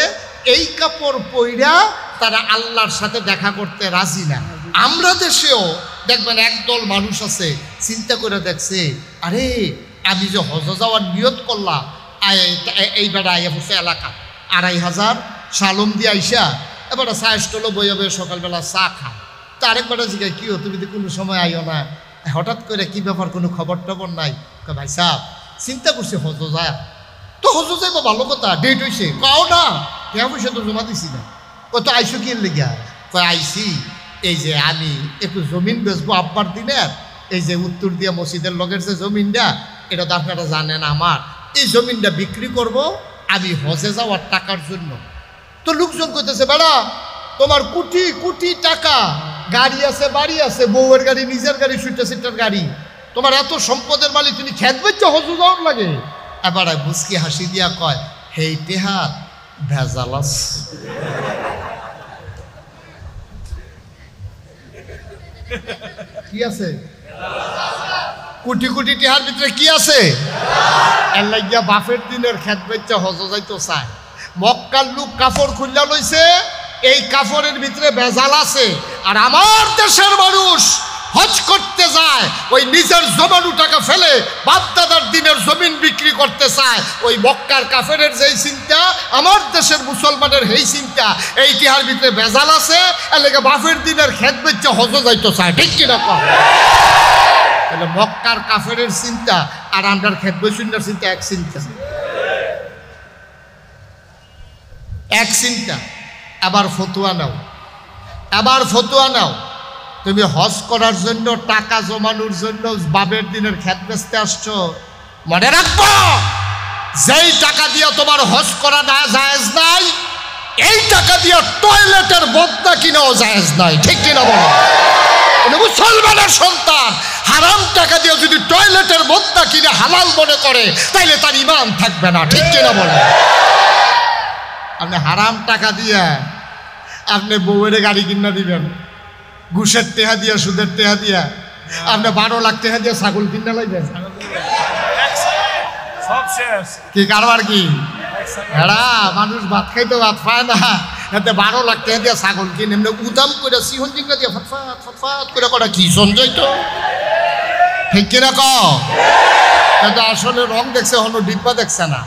এই কাপড় পইরা তারা আল্লাহর সাথে দেখা করতে রাজি না। আমরা দেশেও দেখবেন একদল মানুষ আছে চিন্তা করে দেখছে, আরে আমি যে হজ যাওয়ার নিয়ত করলাম, এইবার আইয়া বসে এলাকা 2500 সালম দিয়ে আইসা এবার চা স্টলে বইয়া বইয়া সকালবেলা চা খায়, আরেকবার জিজ্ঞাসা কি তুমি তো কোনো সময় আইও না, হঠাৎ করে কি ব্যাপার, কোনো খবর টবর নাই? ভাই সাহেব চিন্তা করছি হজ যায়, তো হজ যাইব ভালো কথা, ডেট হয়েছে, কাও না টাকা পয়সা তো জমা দিছি না। কত আইসো কি লেগা? কয় আইসি এই যে আমি একটু জমিন বেচবো আব্বার দিনের, এই যে উত্তর দিয়া মসজিদের লগের যে জমিনটা, এটা তো আপনারা জানেন আমার, এই জমিনটা বিক্রি করব আমি হজে যাওয়ার টাকার জন্য। তো লোকজন কইতেছে বেড়া তোমার কোটি কোটি টাকা, গাড়ি আছে, বাড়ি আছে, বউয়ের গাড়ি, নিজের গাড়ি, সুইটা সিটার গাড়ি, তোমার এত সম্পদের মালিক, তুমি খেত বেচছো হজ যাওয়ার লাগে? এবার মুস্কি হাসি দিয়া কয় হেই টেহাত ভেজালাস। কি আছে? কোটি কোটি টেহার ভিতরে কি আছে? এর লাগিয়া বাপের দিনের খেত বেচা হজ যাইতো চায়। মক্কার লোক কাপড় খুললা লইছে, এই কাপড়ের ভিতরে ভেজাল আছে। আর আমার দেশের মানুষ হজ করতে যায়, ওই নিজের জমানো টাকা ফেলে বাপদাদার দিনের জমিন বিক্রি করতে চায়। ওই মক্কার কাফেরের যেই চিন্তা, আমার দেশের মুসলমানের এই চিন্তা, এই টিহার ভিতরে ভেজাল আছে, এলাকা বাপের দিনের খেত বেচে হজ যাইতে চায়। ঠিক কিনা কম? তাহলে মক্কার কাফেরের চিন্তা আর আমরা খেত বেচুন্নার চিন্তা এক চিন্তা, এক চিন্তা। আবার ফতুয়া নাও, আবার ফতুয়া নাও, তুমি হজ করার জন্য টাকা জমানোর জন্য বাপের দিনের খেত বেচতে আসছো, মনে রাখবো যেই টাকা দিয়ে তোমার হজ করা না জায়েজ নাই, এই টাকা দিয়ে টয়লেটের বদনা কিনাও জায়েজ নাই। ঠিক কিনা বলো? মুসলমানের সন্তান হারাম টাকা দিয়ে যদি টয়লেটের বদনা কিনে হালাল মনে করে, তাইলে তার ঈমান থাকবে না। ঠিক কিনা বলো? আপনি হারাম টাকা দিয়ে আপনি বউয়ের গাড়ি কিনা দিবেন, ঘুষের টেহা দিয়া, সুদের টেহা দিয়া, আপনি 12 লাখ টাকা দিয়ে ছাগল কিনা লাগবেন, কি কারবার কি? এরা মানুষ ভাত খাইতে ভাত পায় না, এতে 12 লাখ টাকা দিয়ে ছাগল কিনে এমনি উদাম করে সিহন জিঙ্গা দিয়ে ফটফাট ফটফাট করে কটা কি সঞ্জয় তো। ঠিক কিনা কও? আসলে রং দেখছে, হলো ডিব্বা দেখছে না।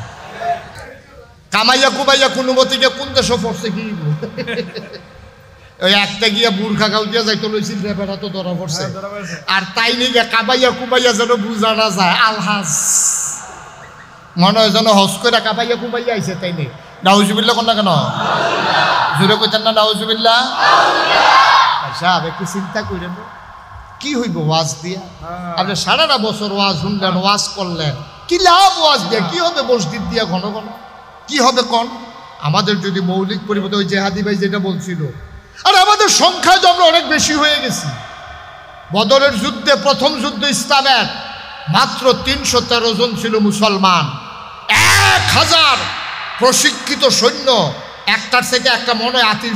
কামাইয়া কুমাইয়া কোনো মতিকে কোন দেশে পড়ছে কি? ওই একটা গিয়া বুর্খা গাউ দিয়া যাইতে লইছিল, বেড়া তো ধরা পড়ছে। আর তাই নিয়ে কাবাইয়া কুবাইয়া যেন বুঝা না যায়, আলহাজ মনে হয় যেন হজ করে কাবাইয়া কুবাইয়া আইছে। তাই নেই নাউজুবিল্লাহ কোন না কেন? জোরে কইতেন না নাউজুবিল্লাহ? সাহেব একটু চিন্তা করেন, কি হইব ওয়াজ দিয়া? আপনি সারাটা বছর ওয়াজ শুনলেন, ওয়াজ করলেন, কি লাভ ওয়াজ দিয়া? কি হবে মসজিদ দিয়া ঘন ঘন? কি হবে কন? আমাদের যদি মৌলিক পরিবর্তন, ওই জেহাদি ভাই যেটা বলছিল, আর আমাদের সংখ্যায় তো আমরা অনেক বেশি হয়ে গেছি। বদরের যুদ্ধে, প্রথম যুদ্ধ ইসলামের, মাত্র 313 জন ছিল মুসলমান। 1000 প্রশিক্ষিত সৈন্য, একটার থেকে একটা মনে হয় আতি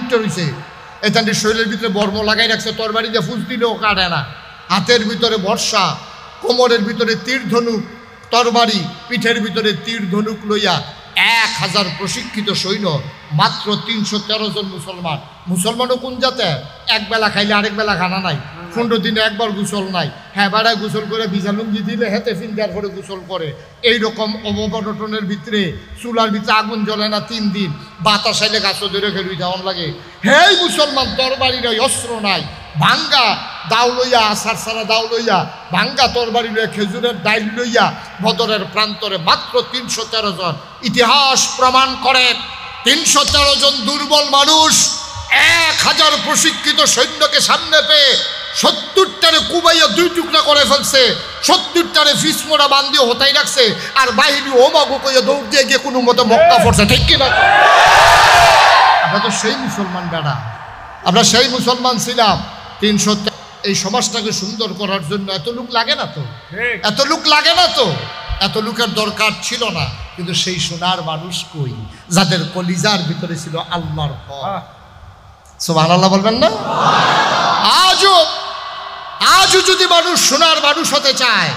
উঠতে রয়েছে। এখানটি শরীরের ভিতরে বর্ম লাগাই রাখছে, তরবারি দিয়ে ফুস দিলেও কাটে না। হাতের ভিতরে বর্ষা, কোমরের ভিতরে তীর ধনুক, তরবারি, পিঠের ভিতরে তীর ধনুক লইয়া 1000 প্রশিক্ষিত সৈন্য, মাত্র 313 জন মুসলমান। মুসলমানও কোন জাতে? এক বেলা খাইলে আরেক বেলা খানা নাই, 15 দিনে একবার গোসল নাই। হ্যাঁ, বেড়ায় গোসল করে ভিজা লুঙ্গি দিলে হেতে ফিন্দার করে গোসল করে। এইরকম অববটনের ভিতরে চুলার ভিতরে আগুন জ্বলে না 3 দিন, বাতাস আইলে গাছও ধরে খেলুই যাওয়ান লাগে। হেই মুসলমান, তরবারি নাই, অস্ত্র নাই, ভাঙ্গা দাও লইয়া, আষাঢ় সারা দাও লইয়া, ভাঙ্গা তরবারি লইয়া, খেজুরের ডাইল লইয়া বদরের প্রান্তরে মাত্র 313 জন। ইতিহাস প্রমাণ করে 313 জন দুর্বল মানুষ 1000 প্রশিক্ষিত সৈন্যকে সামনে পেয়ে 70টারে কুবাইয়া 2 টুকরা করে ফেলছে, 70টারে ফিসমোড়া বান্ধিয়ে হতাই রাখছে। আর বাহিনী ওমাগো কইয়া দৌড় দিয়ে গিয়ে কোনো মতো মক্কা পড়ছে। ঠিক কিনা? আমরা তো সেই মুসলমান বেড়া, আমরা সেই মুসলমান ছিলাম। 300 এই সমাজটাকে সুন্দর করার জন্য এত লোক লাগে না তো, এত লোক লাগে না তো, এত লোকের দরকার ছিল না। কিন্তু সেই সোনার মানুষ কই, যাদের কলিজার ভিতরে ছিল আল্লাহর ভয়। সুবহানাল্লাহ বলবেন না? আজও যদি মানুষ সোনার মানুষ হতে চায়,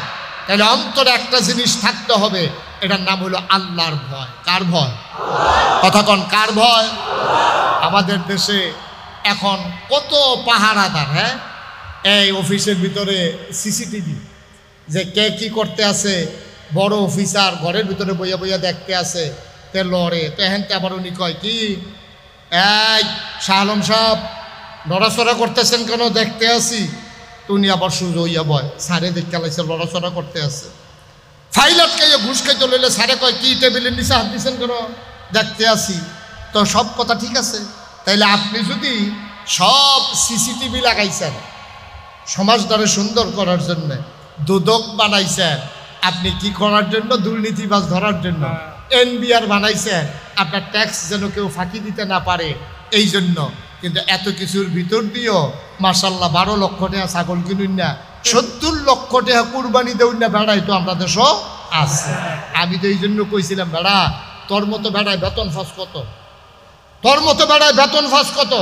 তাহলে অন্তরে একটা জিনিস থাকতে হবে, এটার নাম হলো আল্লাহর ভয়। কার ভয়? কথা কন, কার ভয়? আমাদের দেশে এখন কত পাহারাদার, হ্যাঁ, এই অফিসের ভিতরে সিসিটিভি, যে কে কি করতে আছে, বড় অফিসার ঘরের ভিতরে বইয়া বইয়া দেখতে আছে, তে লড়ে, তো হেনতে আবার উনি কয় কি, এই শাহ আলম সাহেব লড়াচড়া করতেছেন কেন? দেখতে আসি। তুমি আবার সুযোগ হইয়া বয় সারে দেখতে লাইছে লড়াচড়া করতে আছে। ফাইল আটকাইয়া ঘুষ খাইতে লইলে সারে কয় কি টেবিলের নিচে হাত দিচ্ছেন কেন? দেখতে আসি। তো সব কথা ঠিক আছে, তাইলে আপনি যদি সব সিসিটিভি লাগাইছেন সমাজটারে সুন্দর করার জন্য, দুদক বানাইছেন আপনি কি করার জন্য? দুর্নীতিবাজ ধরার জন্য। এনবিআর বানাইছেন আপনার ট্যাক্স যেন কেউ ফাঁকি দিতে না পারে এই জন্য। কিন্তু এত কিছুর ভিতর দিয়েও মাশাল্লাহ 12 লক্ষ টাকা ছাগল কিনুন না, 70 লক্ষ টাকা কুরবানি দেউন না, বেড়াই তো আমরা দেশও আছে। আমি তো এই জন্য কইছিলাম বেড়া তোর মতো বেড়ায় বেতন ফাঁস কত, তোর মতো বেড়ায় বেতন ফাঁস কত,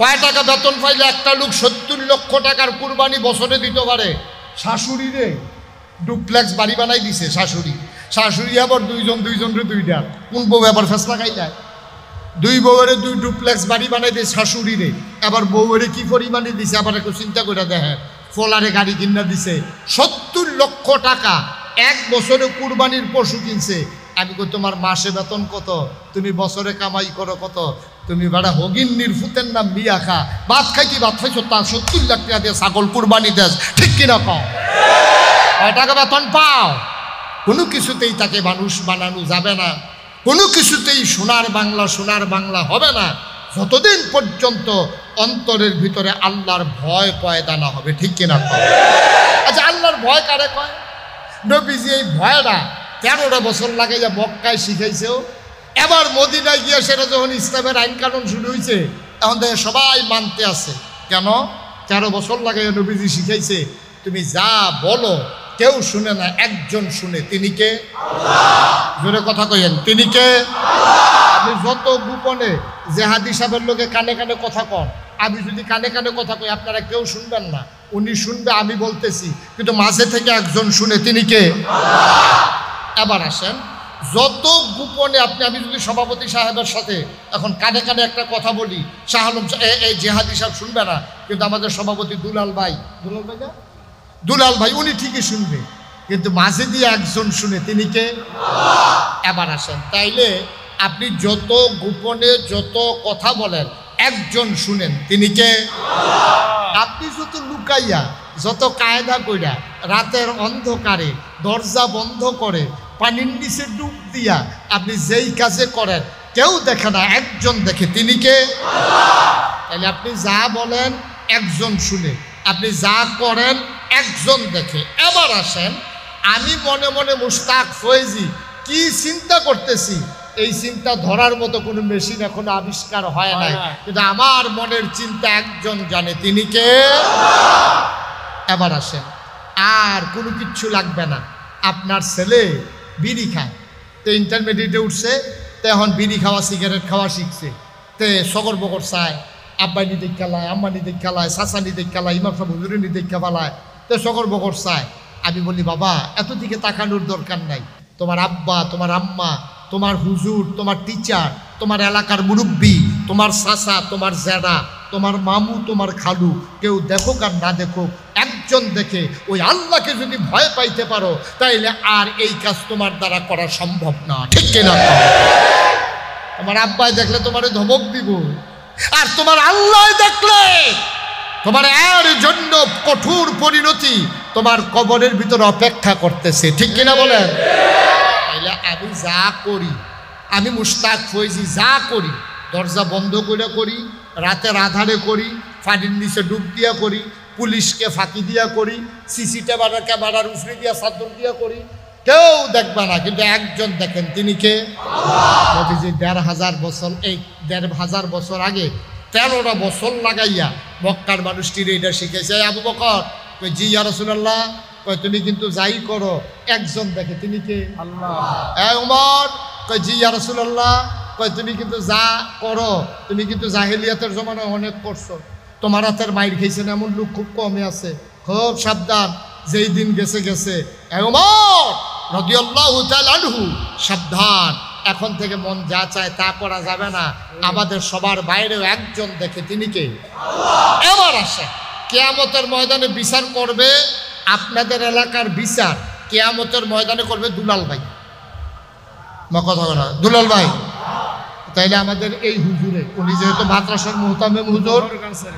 কয় টাকা বেতন পাইলে একটা লোক 70 লক্ষ টাকার কুরবানি বছরে দিতে পারে? শাশুড়ি রে ডুপ্লেক্স বাড়ি বানাই দিছে শাশুড়ি, শাশুড়ি আবার দুইজনরে দুইটা, কোন বউ আবার ফেসলা খাই যায়? দুই বউরে 2 ডুপ্লেক্স বাড়ি বানাই দিয়ে শাশুড়ি রে, আবার বউরে কি পরিমাণে দিছে আবার একটু চিন্তা করে দেখেন। ফোলারে গাড়ি কিনা দিছে 70 লক্ষ টাকা, এক বছরে কুরবানির পশু কিনছে। আমি কই তোমার মাসে বেতন কত, তুমি বছরে কামাই করো কত? তুমি বেড়া হগিন্নির ফুতের নাম বিয়া খা, ভাত খাইতি ভাত খাইছো তা 70 লাখ টাকা দিয়ে ছাগল কুরবানি দেশ, ঠিক কিনা কও? কয় টাকা বেতন পাও? কোনো কিছুতেই তাকে মানুষ বানানো যাবে না, কোনো কিছুতেই সোনার বাংলা হবে না যতদিন পর্যন্ত অন্তরের ভিতরে আল্লাহর ভয় পয়দা না হবে, ঠিক কিনা কও? আচ্ছা আল্লাহর ভয় কারে কয়? নবীজি এই ভয়টা 13টা বছর লাগে যে মক্কায় শিখাইছেও, এবার মদিনায় গিয়ে সেটা যখন ইসলামের আইন কানুন শুরু হয়েছে তখন থেকে সবাই মানতে আছে। কেন? 13 বছর লাগে নবীজি শিখাইছে, তুমি যা বলো কেউ শুনে না, একজন শুনে, তিনি কে? জোরে কথা কইেন, তিনি কে? আপনি যত গোপনে জেহাদি সাহেবের লোকে কানে কানে কথা কন, আমি যদি কানে কানে কথা কই আপনারা কেউ শুনবেন না, উনি শুনবে আমি বলতেছি, কিন্তু মাঝে থেকে একজন শুনে, তিনি কে? এবার আসেন, যত গোপনে আমি যদি সভাপতি সাহেবের সাথে এখন কানে কানে একটা কথা বলি, শাহ আলম এই জেহাদি সাহেব শুনবে না, কিন্তু আমাদের সভাপতি দুলাল ভাই না, দুলাল ভাই উনি ঠিকই শুনবে, কিন্তু মাঝে দিয়ে একজন শুনে, তিনি কে? এবার আসেন, তাইলে আপনি যত গোপনে যত কথা বলেন একজন শুনেন, তিনি কে? আপনি যত লুকাইয়া যত কায়দা কইরা রাতের অন্ধকারে দরজা বন্ধ করে পানির নিচে ডুব দিয়া আপনি যেই কাজে করেন কেউ দেখে না, একজন দেখে, তিনি কে? তাহলে আপনি যা বলেন একজন শুনে, আপনি যা করেন একজন দেখে। এবার আসেন, আমি মনে মনে মুশতাক ফয়েজি কি চিন্তা করতেছি এই চিন্তা ধরার মতো কোনো মেশিন এখনো আবিষ্কার হয় নাই, কিন্তু আমার মনের চিন্তা একজন জানে, তিনি কে? এবার আসেন, আর কোনো কিচ্ছু লাগবে না। আপনার ছেলে বিড়ি খায়, তো ইন্টারমিডিয়েটে উঠছে, তো এখন বিড়ি খাওয়া সিগারেট খাওয়া শিখছে, তে সগর বগর চায়, আব্বাই নিতে খেলায়, আম্মা নিতে খেলায়, চাচা নিতে খেলায়, ইমাম সাহেব হুজুরে নিতে খেলায়, তো সগর বগর চায়। আমি বলি বাবা এত দিকে তাকানোর দরকার নাই, তোমার আব্বা, তোমার আম্মা, তোমার হুজুর, তোমার টিচার, তোমার এলাকার মুরব্বী, তোমার চাচা, তোমার জেঠা, তোমার মামু, তোমার খালু, কেউ দেখুক আর না দেখুক, একজন দেখে ওই আল্লাহকে যদি ভয় পাইতে পারো তাইলে আর এই কাজ তোমার দ্বারা করা সম্ভব না, ঠিক কিনা? তোমার আব্বাই দেখলে তোমারে ধমক দিব, আর তোমার আল্লাহ দেখলে তোমার এর জন্য কঠোর পরিণতি তোমার কবরের ভিতরে অপেক্ষা করতেছে, ঠিক কিনা বলেন? তাইলে আমি যা করি, আমি মুশতাক ফয়েজি যা করি, দরজা বন্ধ করে করি, রাতের আধারে করি, পানির নিচে ডুব দিয়া করি, পুলিশকে ফাঁকি দিয়া করি, সিসি ক্যামেরার উফরে দিয়া চাদর দিয়া করি, কেউ দেখবে না, কিন্তু একজন দেখেন, তিনি কে? নবীজি 1500 বছর, এই 1500 বছর আগে 13টা বছর লাগাইয়া মক্কার মানুষটির এটা শিখেছে। আবু বকর কই জি ইয়া রাসূলুল্লাহ, কই তুমি কিন্তু যাই করো একজন দেখে, তিনি কে? আল্লাহ। ওমর কই জি ইয়া রাসূলুল্লাহ, কই তুমি কিন্তু যা করো তুমি কিন্তু জাহেলিয়াতের জমানায় অনেক করছো, তোমার হাতের মাইর খেয়েছেন এমন লোক খুব কমে আছে, খুব সাবধান, যেই দিন গেছে গেছে। ওমর রাদিয়াল্লাহু তাআলা আনহু, সাবধান, এখন থেকে মন যা চায় তা করা যাবে না, আমাদের সবার বাইরেও একজন দেখে, তিনি কে? এবার আসে, কিয়ামতের ময়দানে বিচার করবে, আপনাদের এলাকার বিচার কিয়ামতের ময়দানে করবে দুলাল ভাই। কথা বলা দুলাল ভাই, তাইলে আমাদের এই হুজুরে, উনি যেহেতু মাদ্রাসার মুহতামিম হুজুর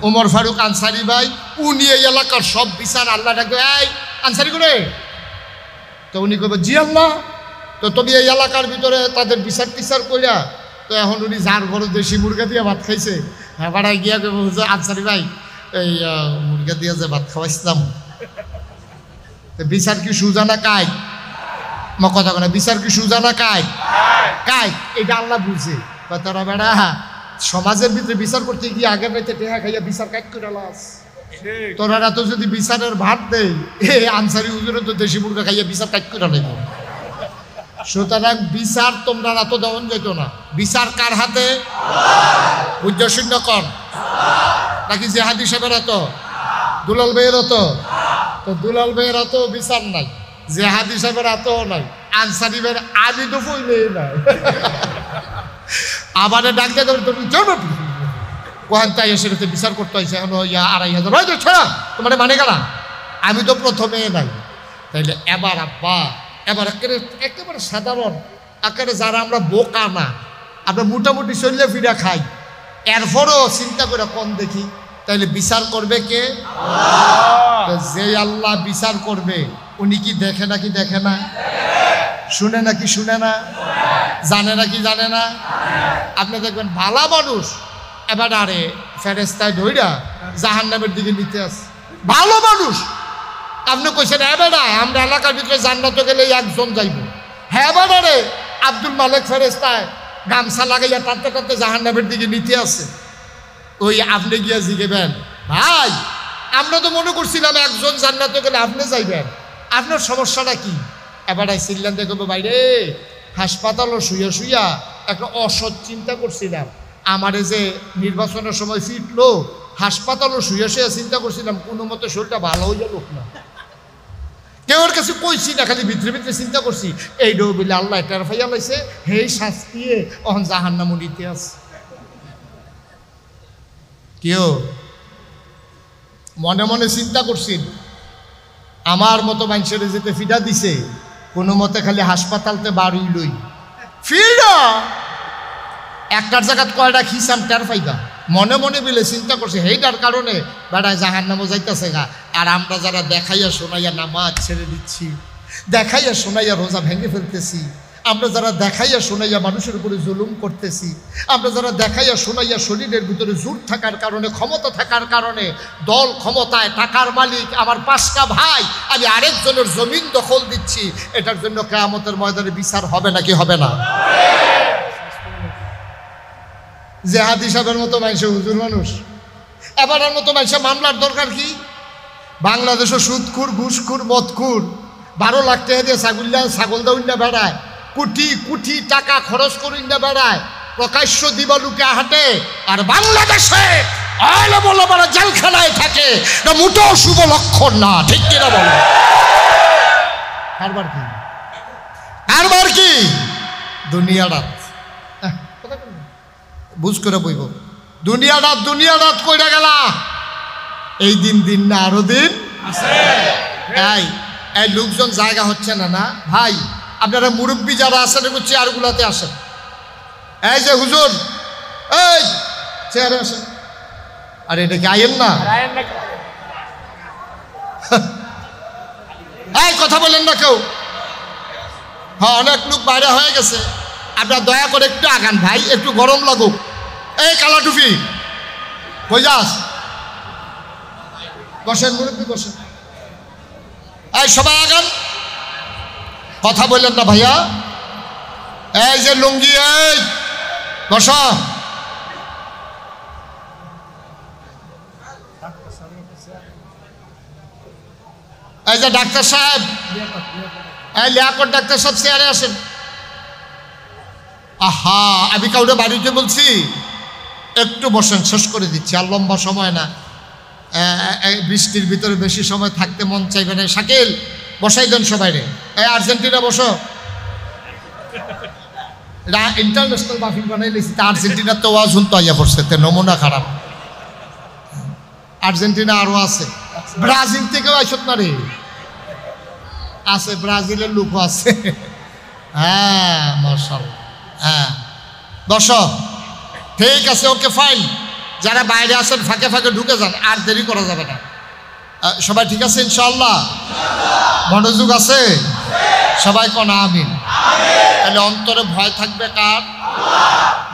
ওমর ফারুক আনসারি ভাই, উনি এই এলাকার সব বিচার আল্লাহ ডাকবে, এই আনসারি করে, তো উনি কবে জি আল্লাহ, তো তুমি এই এলাকার ভিতরে তাদের বিচার টিচার করিয়া, তো এখন উনি যার ঘরে দেশি মুরগা দিয়ে ভাত খাইছে, হ্যাঁ বাড়াই গিয়া কবে হুজুর আনসারি ভাই এই মুরগা দিয়ে যে ভাত খাওয়াইছিলাম, বিচার কি সুজানা কায় মা কথা কেন, বিচার কি সুজানা কায় কায়, এটা আল্লাহ বুঝে। তারা বেড়া সমাজের ভিতরে বিচার করতে গিয়ে আগের রাইতে টেহা খাইয়া বিচার কাজ করে লাস, তোরা তো যদি বিচারের ভাত দেয় এই আনসারি হুজুরে তো দেশি মুরগা খাইয়া বিচার কাজ করে নেব। সুতরাং বিচার তোমরা এত দেওয়ান যেত না, বিচার কার হাতে? উজ্জশূন্য কন নাকি জেহাদি সাহেবের এত, দুলাল ভাইয়ের অত, তো দুলাল ভাইয়ের অত বিচার নাই, জেহাদি সাহেবের এতও নাই, আনসারি ভাইয়ের আমি তো বইলেই নাই। আবার ডাকতে কোহান তাই এসে বিচার করতে হয়েছে এখন 2,500 ছড়া তোমার মানে গেলাম, আমি তো প্রথমে নাই। তাইলে এবার আব্বা এবার একেবারে সাধারণ আকারে যারা আমরা বোকা না, আমরা মোটামুটি চললে ফিরা খাই, এরপরও চিন্তা করে কম দেখি, তাইলে বিচার করবে কে? যে আল্লাহ বিচার করবে উনি কি দেখে নাকি দেখে না, শুনে নাকি শুনে না, জানে নাকি জানে না? আপনি দেখবেন ভালো মানুষ এবার আরে ফেরেস্তায় ধইরা জাহান্নামের দিকে নিতে আসে, ভালো মানুষ আপনি কইছেন এবার আমরা এলাকার ভিতরে জান্নাতে গেলে একজন যাইব, হ্যাঁ এবারে আব্দুল মালিক ফেরেস্তায় গামছা লাগাইয়া টানতে টানতে জাহান্নামের দিকে নিতে আসে। ওই আপনি গিয়া জিগেবেন ভাই আমরা তো মনে করছিলাম একজন জান্নাতে গেলে আপনি যাইবেন, আপনার সমস্যাটা কি? এবার চিল্লান দেখবো বাইরে হাসপাতালও শুইয়া শুইয়া একটা অসৎ চিন্তা করছিলাম, আমারে যে নির্বাচনের সময় ফিটলো হাসপাতালও শুইয়া শুইয়া চিন্তা করছিলাম কোনো মতে শরীরটা ভালো হইয়া লোক না, কেউর কাছে কইছি না, খালি ভিতরে ভিতরে চিন্তা করছি এই ডো বলে আল্লাহ এটার ফাইয়া লাইছে, হেই শাস্তিয়ে অহন জাহান্নাম নিতে আছে। কেউ মনে মনে চিন্তা করছেন আমার মতো মানুষের যেতে ফিডা দিছে কোনো মতে খালি হাসপাতালতে বাড়ি লই ফিল্ডা একটার জায়গাত কয়টা খিসাম টের পাইবা, মনে মনে বিলে চিন্তা করছে সেইটার কারণে বেড়ায় জাহান্নামও যাইতেছে গা। আর আমরা যারা দেখাইয়া শোনাইয়া নামাজ ছেড়ে দিচ্ছি, দেখাইয়া শোনাইয়া রোজা ভেঙে ফেলতেছি, আমরা যারা দেখাইয়া শোনাইয়া মানুষের উপরে জুলুম করতেছি, আমরা যারা দেখাইয়া শোনাইয়া শরীরের ভিতরে জোর থাকার কারণে ক্ষমতা থাকার কারণে দল ক্ষমতায় টাকার মালিক আমার 5টা ভাই আমি আরেকজনের জমিন দখল দিচ্ছি, এটার জন্য কিয়ামতের ময়দানে বিচার হবে নাকি হবে না? জেহাদি সাহেবের মতো মানুষ হুজুর মানুষ, এবারের মতো মানুষের মামলার দরকার কি? বাংলাদেশও সুদখুর ঘুষখুর মদখুর 12 লাখ টাকা দিয়ে ছাগল দৌড়া বেড়ায়, কোটি কোটি টাকা খরচ করে বেড়ায়, প্রকাশ্য দিবালুকে হাঁটে, আর বাংলাদেশে জেলখানায় থাকে না, মোটেও শুভ লক্ষণ না, ঠিক কিনা বলো? কারবার কি কারবার কি দুনিয়াটা বুঝ করে বইব, দুনিয়াটা কইরা গেলা, এই দিন দিন না আরো দিন এই লোকজন জায়গা হচ্ছে না না ভাই, আপনারা মুরব্বী যারা আছেন একটু চেয়ারগুলাতে আসেন, এই যে হুজুর এই চেয়ারে আসেন, আর এটা কি আইন না? এই কথা বলেন না কেউ, হ্যাঁ অনেক লোক বাইরে হয়ে গেছে, আপনারা দয়া করে একটু আগান ভাই, একটু গরম লাগুক। এই কালা টুপি কই যাস, বসেন মুরব্বী বসেন, এই সবাই আগান, কথা বললেন না ভাইয়া, এই যে লুঙ্গি এই বস, এই যে ডাক্তার সাহেব, এই লিয়াকত ডাক্তার সাহেব চেয়ারে আসেন। আহা আমি কাউরে বাড়িতে বলছি একটু বসেন, শেষ করে দিচ্ছি, আর লম্বা সময় না, বৃষ্টির ভিতরে বেশি সময় থাকতে মন চাইবে না। শাকিল বসাই দেন সবাই রে, এই আর্জেন্টিনা বসো, ইন্টারন্যাশনাল মাহফিল বানাই লেছি, তা আর্জেন্টিনার তো ওয়াজ শুনতে আইয়া পড়ছে, তে নমুনা খারাপ। আর্জেন্টিনা আরো আছে, ব্রাজিল থেকেও আইসত না রে, আছে ব্রাজিলের লোকও আছে। হ্যাঁ মাশাআল্লাহ, হ্যাঁ বসো। ঠিক আছে, ওকে ফাইন। যারা বাইরে আসেন ফাঁকে ফাঁকে ঢুকে যান, আর দেরি করা যাবে না। সবাই ঠিক আছে ইনশাআল্লাহ? মনোযোগ আছে? সবাই কোন আমিন। তাহলে অন্তরে ভয় থাকবে কার?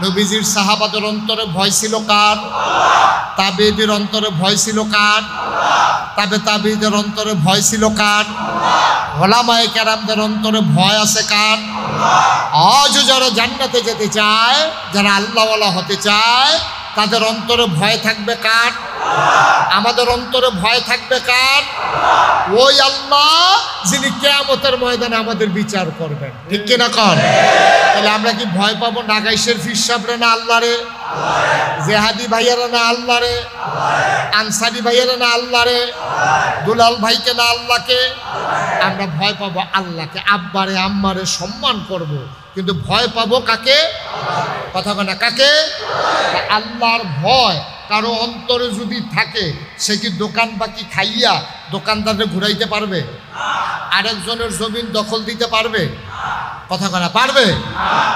নবীজির সাহাবাদের অন্তরে ভয় ছিল কার? তাবেঈদের অন্তরে ভয় ছিল কার? তাবেঈদের অন্তরে ভয় ছিল কার? ওলামায়ে কেরামদের অন্তরে ভয় আছে কার? আজ যারা জান্নাতে যেতে চায়, যারা আল্লাহওয়ালা হতে চায়, তাদের অন্তরে ভয় থাকবে কার? আমাদের অন্তরে ভয় থাকবে কার? ওই আল্লাহ যিনি কিয়ামতের ময়দানে আমাদের বিচার করবেন। ঠিক কিনা কর? তাহলে আমরা কি ভয় পাবো নাগাইশের ফির সাহেবরা না আল্লাহরে? জেহাদি ভাইয়ারা না আল্লাহরে? আনসারি ভাইয়ারা না আল্লাহরে? দুলাল ভাইকে না আল্লাহকে? আমরা ভয় পাবো আল্লাহকে। আব্বারে আম্মারে সম্মান করব, কিন্তু ভয় পাবো কাকে? কথা বলে কাকে? আল্লাহর ভয় কারো অন্তরে যদি থাকে, সে কি দোকান বাকি খাইয়া দোকানদারে ঘুরাইতে পারবে? আরেকজনের জমিন দখল দিতে পারবে? কথা বলা পারবে?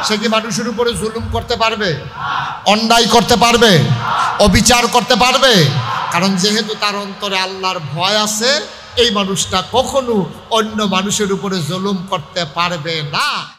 সে কি মানুষের উপরে জুলুম করতে পারবে? অন্যায় করতে পারবে? অবিচার করতে পারবে? কারণ যেহেতু তার অন্তরে আল্লাহর ভয় আছে, এই মানুষটা কখনো অন্য মানুষের উপরে জুলুম করতে পারবে না।